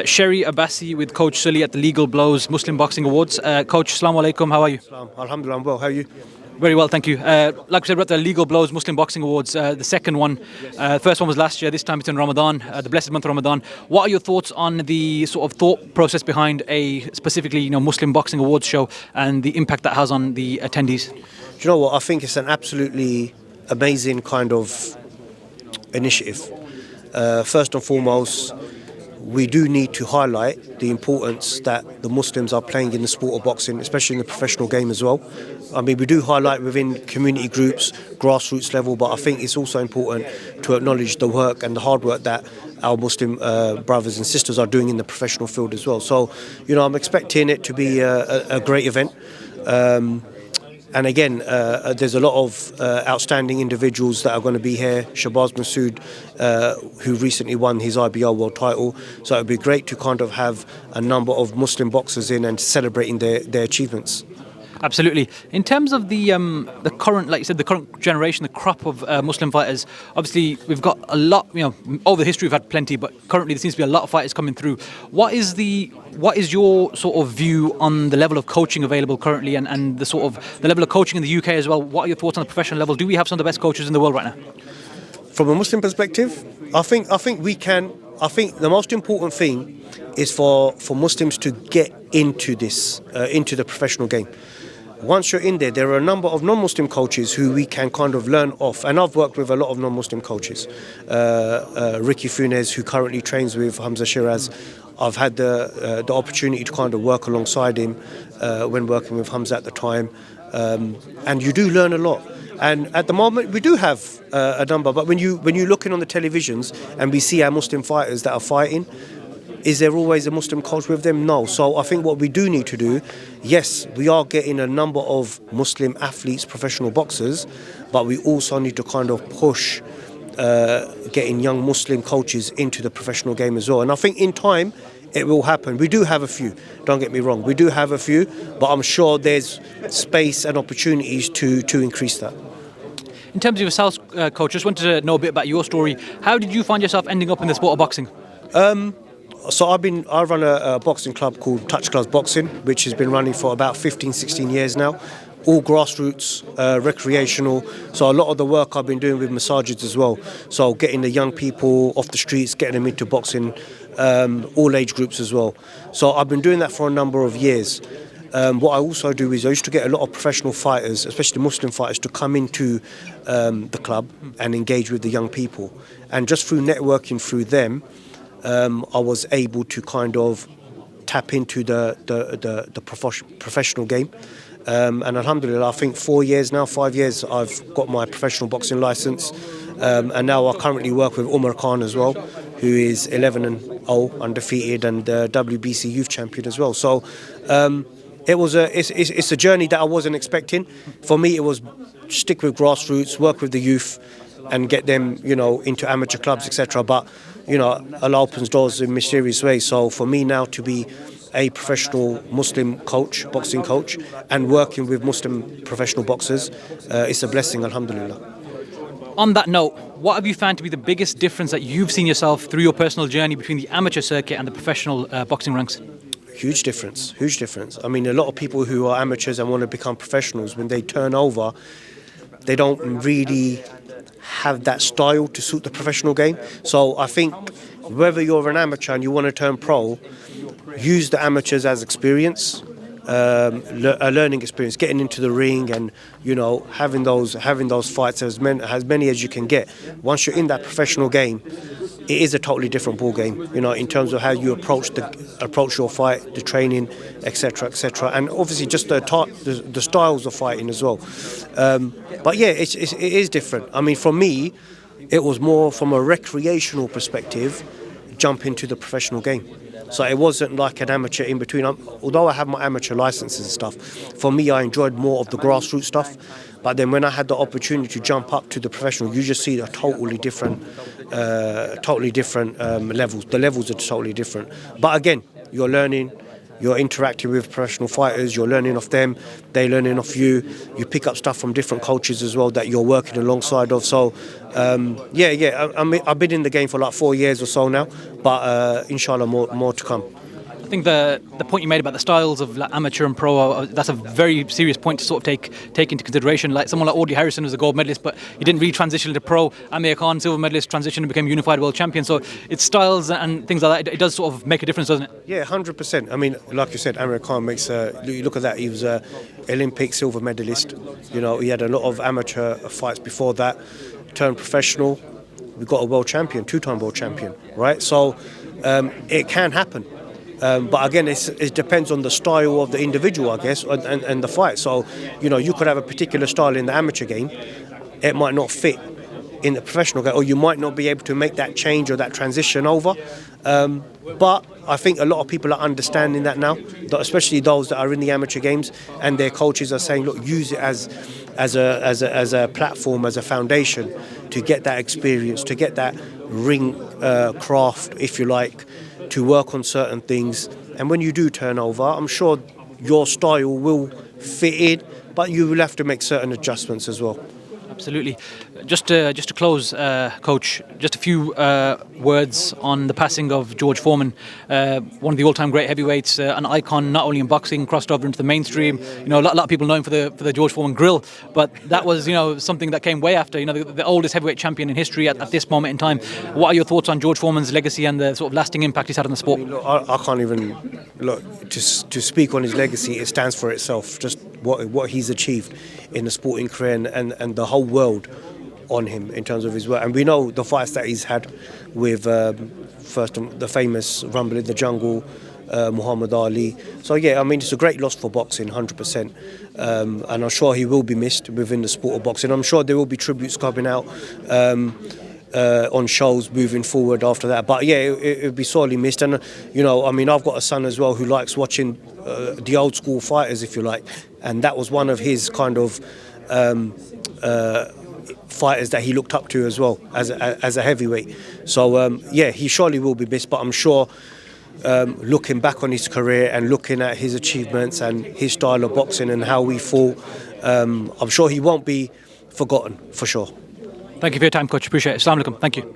Sherry Abbasi with Coach Suli at the Legal Blows Muslim Boxing Awards. Coach, Assalamu alaikum, how are you? Alhamdulillah, I'm well. How are you? Very well, thank you. Like we said, we're at the Legal Blows Muslim Boxing Awards, the second one. First one was last year, this time it's in Ramadan, the blessed month of Ramadan. What are your thoughts on the sort of thought process behind a specifically Muslim Boxing Awards show and the impact that has on the attendees? Do you know what? I think it's an absolutely amazing kind of initiative. First and foremost, we do need to highlight the importance that the Muslims are playing in the sport of boxing, especially in the professional game as well. I mean, we do highlight within community groups, grassroots level, but I think it's also important to acknowledge the work and the hard work that our Muslim brothers and sisters are doing in the professional field as well. So, I'm expecting it to be a great event. And again, there's a lot of outstanding individuals that are going to be here. Shabazz Masood, who recently won his IBL world title. So it would be great to kind of have a number of Muslim boxers in and celebrating their achievements. Absolutely. In terms of the current, like you said, the current generation, the crop of Muslim fighters, obviously we've got a lot, over the history we've had plenty, but currently there seems to be a lot of fighters coming through. What is your sort of view on the level of coaching available currently and the sort of the level of coaching in the UK as well? What are your thoughts on the professional level? Do we have some of the best coaches in the world right now? From a Muslim perspective, I think we can. I think the most important thing is for Muslims to get into this, into the professional game. Once you're in there, there are a number of non-Muslim coaches who we can kind of learn off. And I've worked with a lot of non-Muslim coaches. Ricky Funes, who currently trains with Hamza Shiraz. I've had the opportunity to kind of work alongside him when working with Hamza at the time. And you do learn a lot. And at the moment, we do have a number. But when you're looking on the televisions and we see our Muslim fighters that are fighting, is there always a Muslim coach with them? No. So I think what we do need to do, yes, we are getting a number of Muslim athletes, professional boxers, but we also need to kind of push getting young Muslim coaches into the professional game as well. And I think in time, it will happen. We do have a few, don't get me wrong. We do have a few, but I'm sure there's space and opportunities to increase that. In terms of yourself, Coach, just wanted to know a bit about your story. How did you find yourself ending up in the sport of boxing? So I run a boxing club called Touch Gloves Boxing, which has been running for about 15, 16 years now. All grassroots, recreational. So a lot of the work I've been doing with massages as well. So getting the young people off the streets, getting them into boxing, all age groups as well. So I've been doing that for a number of years. What I also do is I used to get a lot of professional fighters, especially Muslim fighters, to come into the club and engage with the young people. And just through networking through them, I was able to kind of tap into the professional game. And alhamdulillah, I think 5 years, I've got my professional boxing license. And now I currently work with Umar Khan as well, who is 11-0 undefeated and WBC youth champion as well. So it's a journey that I wasn't expecting. For me, it was stick with grassroots, work with the youth, and get them, into amateur clubs, etc. But Allah opens doors in mysterious ways. So for me now to be a professional Muslim coach, boxing coach, and working with Muslim professional boxers, it's a blessing, alhamdulillah. On that note, what have you found to be the biggest difference that you've seen yourself through your personal journey between the amateur circuit and the professional boxing ranks? Huge difference. I mean, a lot of people who are amateurs and want to become professionals, when they turn over, they don't really have that style to suit the professional game. So I think whether you're an amateur and you want to turn pro, use the amateurs as experience, a learning experience, getting into the ring and having those fights as many as you can get. Once you're in that professional game, it is a totally different ball game, in terms of how you approach your fight, the training, etc., and obviously just the styles of fighting as well. But yeah, it is different. I mean, for me, it was more from a recreational perspective, jump into the professional game. So it wasn't like an amateur in between. Although I have my amateur licenses and stuff, for me, I enjoyed more of the grassroots stuff. But then when I had the opportunity to jump up to the professional, you just see a totally different levels. The levels are totally different. But again, you're learning, You're interacting with professional fighters. You're learning off them. They're learning off you. You pick up stuff from different coaches as well that you're working alongside of. So, I mean, I've been in the game for like 4 years or so now, but inshallah, more to come. I think the point you made about the styles of like, amateur and pro, that's a very serious point to sort of take into consideration. Like someone like Audley Harrison was a gold medalist, but he didn't really transition to pro. Amir Khan, silver medalist, transitioned and became unified world champion. So it's styles and things like that. It does sort of make a difference, doesn't it? Yeah, 100%. I mean, like you said, Amir Khan makes you look at that. He was a Olympic silver medalist. You know, he had a lot of amateur fights before that. Turned professional. We got a world champion, 2-time world champion, right? So it can happen. But again, it depends on the style of the individual, I guess, and the fight. So, you know, you could have a particular style in the amateur game. It might not fit in the professional game, or you might not be able to make that change or that transition over. But I think a lot of people are understanding that now, especially those that are in the amateur games, and their coaches are saying, look, use it as a platform, as a foundation to get that experience, to get that ring craft, if you like, to work on certain things. And when you do turn over, I'm sure your style will fit in, but you will have to make certain adjustments as well. Absolutely. Just to close, Coach, just a few words on the passing of George Foreman, one of the all-time great heavyweights, an icon not only in boxing, crossed over into the mainstream. You know, a lot of people know him for the George Foreman grill, but that was, you know, something that came way after. You know, the oldest heavyweight champion in history at this moment in time. What are your thoughts on George Foreman's legacy and the sort of lasting impact he's had on the sport? I mean, look, I can't even look to speak on his legacy. It stands for itself. Just what he's achieved in the sporting career and the whole world on him in terms of his work. And we know the fights that he's had with first the famous Rumble in the Jungle, Muhammad Ali. So yeah, I mean, it's a great loss for boxing, 100%. And I'm sure he will be missed within the sport of boxing. I'm sure there will be tributes coming out on shows moving forward after that. But yeah, it would be sorely missed. And you know, I mean, I've got a son as well who likes watching the old school fighters, if you like, and that was one of his kind of fighters that he looked up to as well as a heavyweight. So yeah, he surely will be missed, but I'm sure looking back on his career and looking at his achievements and his style of boxing and how he fought, I'm sure he won't be forgotten, for sure. Thank you for your time, Coach. Appreciate it. Assalamu alaikum. Thank you.